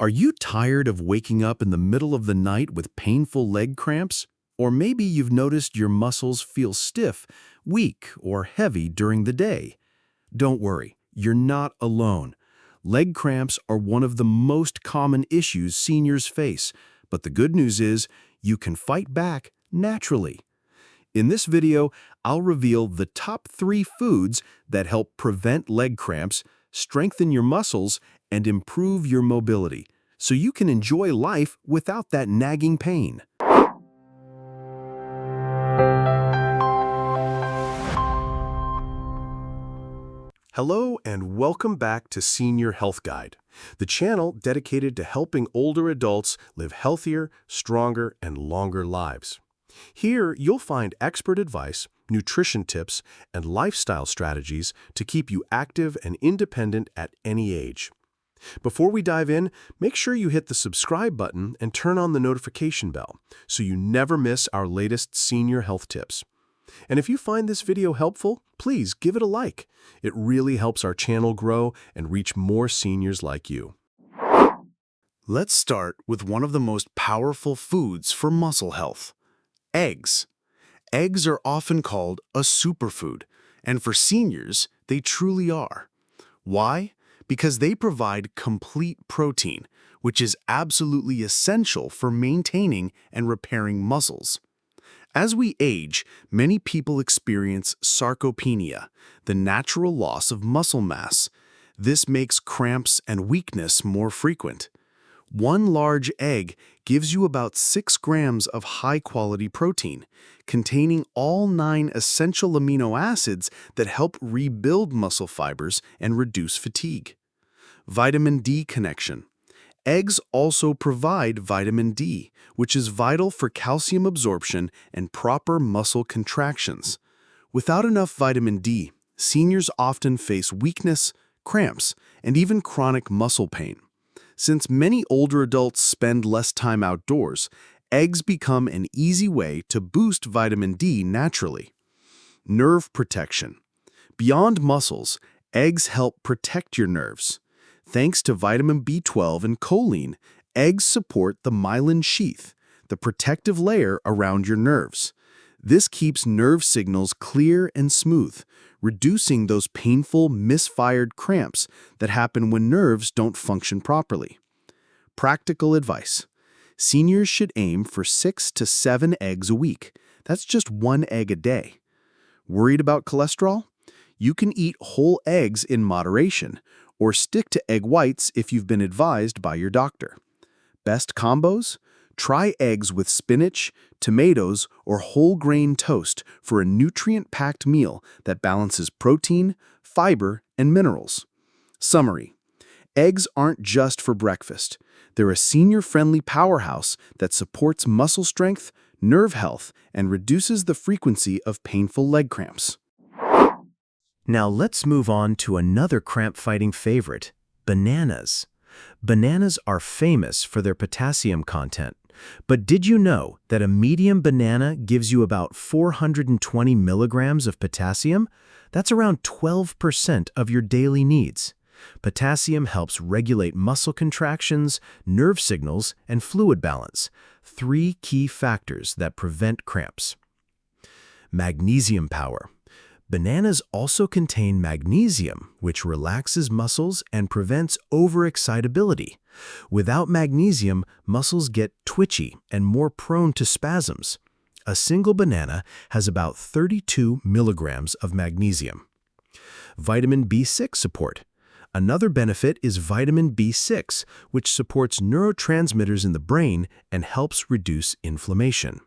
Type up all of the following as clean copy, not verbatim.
Are you tired of waking up in the middle of the night with painful leg cramps? Or maybe you've noticed your muscles feel stiff, weak, or heavy during the day. Don't worry, you're not alone. Leg cramps are one of the most common issues seniors face, but the good news is you can fight back naturally. In this video, I'll reveal the top 3 foods that help prevent leg cramps, strengthen your muscles, and improve your mobility, so you can enjoy life without that nagging pain. Hello and welcome back to Senior Health Guide, the channel dedicated to helping older adults live healthier, stronger, and longer lives. Here, you'll find expert advice, nutrition tips, and lifestyle strategies to keep you active and independent at any age. Before we dive in, make sure you hit the subscribe button and turn on the notification bell so you never miss our latest senior health tips. And if you find this video helpful, please give it a like. It really helps our channel grow and reach more seniors like you. Let's start with one of the most powerful foods for muscle health: eggs. Eggs are often called a superfood, and for seniors, they truly are. Why? Because they provide complete protein, which is absolutely essential for maintaining and repairing muscles. As we age, many people experience sarcopenia, the natural loss of muscle mass. This makes cramps and weakness more frequent. One large egg gives you about 6 grams of high-quality protein, containing all 9 essential amino acids that help rebuild muscle fibers and reduce fatigue. Vitamin D connection. Eggs also provide vitamin D, which is vital for calcium absorption and proper muscle contractions. Without enough vitamin D, seniors often face weakness, cramps, and even chronic muscle pain. Since many older adults spend less time outdoors, eggs become an easy way to boost vitamin D naturally. Nerve protection. Beyond muscles, eggs help protect your nerves. Thanks to vitamin B12 and choline, eggs support the myelin sheath, the protective layer around your nerves. This keeps nerve signals clear and smooth, reducing those painful, misfired cramps that happen when nerves don't function properly. Practical advice. Seniors should aim for 6 to 7 eggs a week. That's just 1 egg a day. Worried about cholesterol? You can eat whole eggs in moderation, or stick to egg whites if you've been advised by your doctor. Best combos? Try eggs with spinach, tomatoes, or whole grain toast for a nutrient-packed meal that balances protein, fiber, and minerals. Summary: eggs aren't just for breakfast. They're a senior-friendly powerhouse that supports muscle strength, nerve health, and reduces the frequency of painful leg cramps. Now let's move on to another cramp-fighting favorite: bananas. Bananas are famous for their potassium content, but did you know that a medium banana gives you about 420 milligrams of potassium? That's around 12% of your daily needs. Potassium helps regulate muscle contractions, nerve signals, and fluid balance, 3 key factors that prevent cramps. Magnesium power. Bananas also contain magnesium, which relaxes muscles and prevents overexcitability. Without magnesium, muscles get twitchy and more prone to spasms. A single banana has about 32 milligrams of magnesium. Vitamin B6 support. Another benefit is vitamin B6, which supports neurotransmitters in the brain and helps reduce inflammation.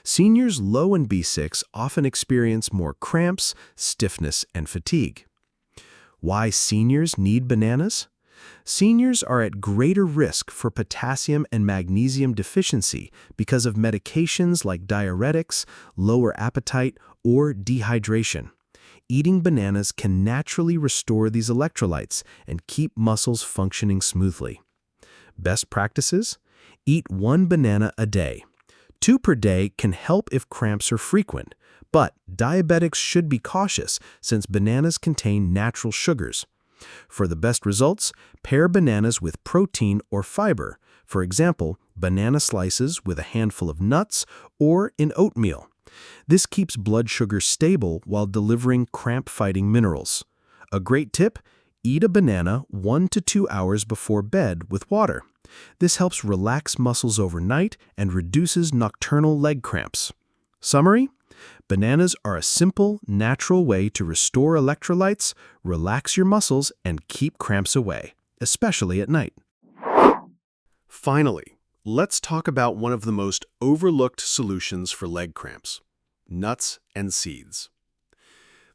Seniors low in B6 often experience more cramps, stiffness, and fatigue. Why seniors need bananas? Seniors are at greater risk for potassium and magnesium deficiency because of medications like diuretics, lower appetite, or dehydration. Eating bananas can naturally restore these electrolytes and keep muscles functioning smoothly. Best practices? Eat 1 banana a day. 2 per day can help if cramps are frequent, but diabetics should be cautious since bananas contain natural sugars. For the best results, pair bananas with protein or fiber. For example, banana slices with a handful of nuts or in oatmeal. This keeps blood sugar stable while delivering cramp-fighting minerals. A great tip: eat a banana 1 to 2 hours before bed with water. This helps relax muscles overnight and reduces nocturnal leg cramps. Summary: bananas are a simple, natural way to restore electrolytes, relax your muscles, and keep cramps away, especially at night. Finally, let's talk about one of the most overlooked solutions for leg cramps: nuts and seeds.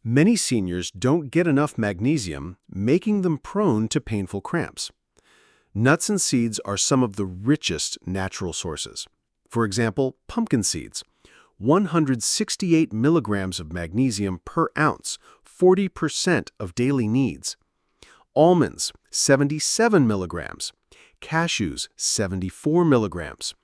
Many seniors don't get enough magnesium, making them prone to painful cramps. Nuts and seeds are some of the richest natural sources. For example, pumpkin seeds: 168 milligrams of magnesium per ounce, 40% of daily needs. Almonds: 77 milligrams. Cashews: 74 milligrams.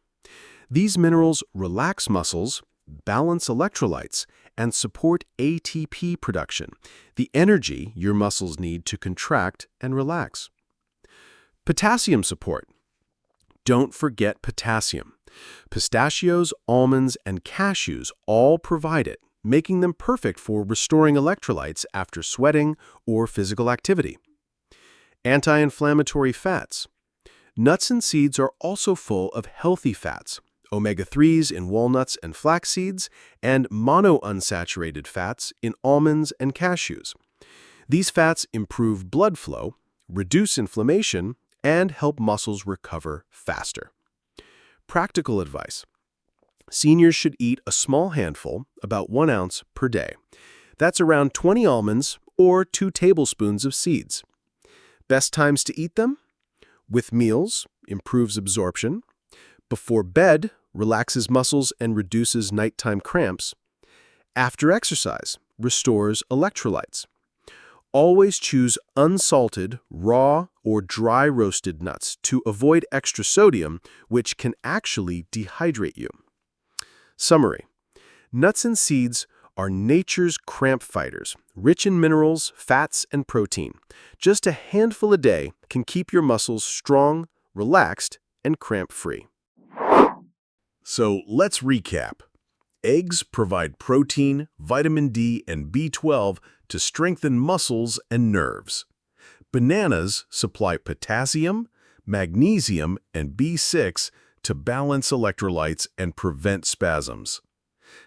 These minerals relax muscles, balance electrolytes, and support ATP production, the energy your muscles need to contract and relax. Potassium support. Don't forget potassium. Pistachios, almonds, and cashews all provide it, making them perfect for restoring electrolytes after sweating or physical activity. Anti-inflammatory fats. Nuts and seeds are also full of healthy fats: omega-3s in walnuts and flax seeds, and monounsaturated fats in almonds and cashews. These fats improve blood flow, reduce inflammation, and help muscles recover faster. Practical advice: seniors should eat a small handful, about 1 ounce per day. That's around 20 almonds or 2 tablespoons of seeds. Best times to eat them? With meals, improves absorption. Before bed, relaxes muscles and reduces nighttime cramps. After exercise, restores electrolytes. Always choose unsalted, raw, or dry roasted nuts to avoid extra sodium, which can actually dehydrate you. Summary: nuts and seeds are nature's cramp fighters, rich in minerals, fats, and protein. Just a handful a day can keep your muscles strong, relaxed, and cramp-free. So let's recap. Eggs provide protein, vitamin D, and B12 to strengthen muscles and nerves. Bananas supply potassium, magnesium, and B6 to balance electrolytes and prevent spasms.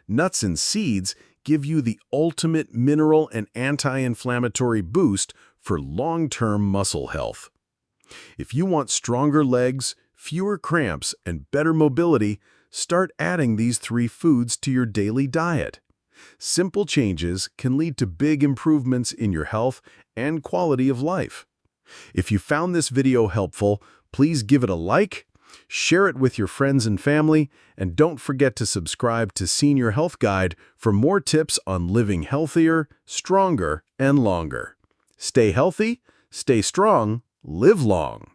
Nuts and seeds give you the ultimate mineral and anti-inflammatory boost for long-term muscle health. If you want stronger legs, fewer cramps, and better mobility, start adding these 3 foods to your daily diet. Simple changes can lead to big improvements in your health and quality of life. If you found this video helpful, please give it a like, share it with your friends and family, and don't forget to subscribe to Senior Health Guide for more tips on living healthier, stronger, and longer. Stay healthy, stay strong, live long.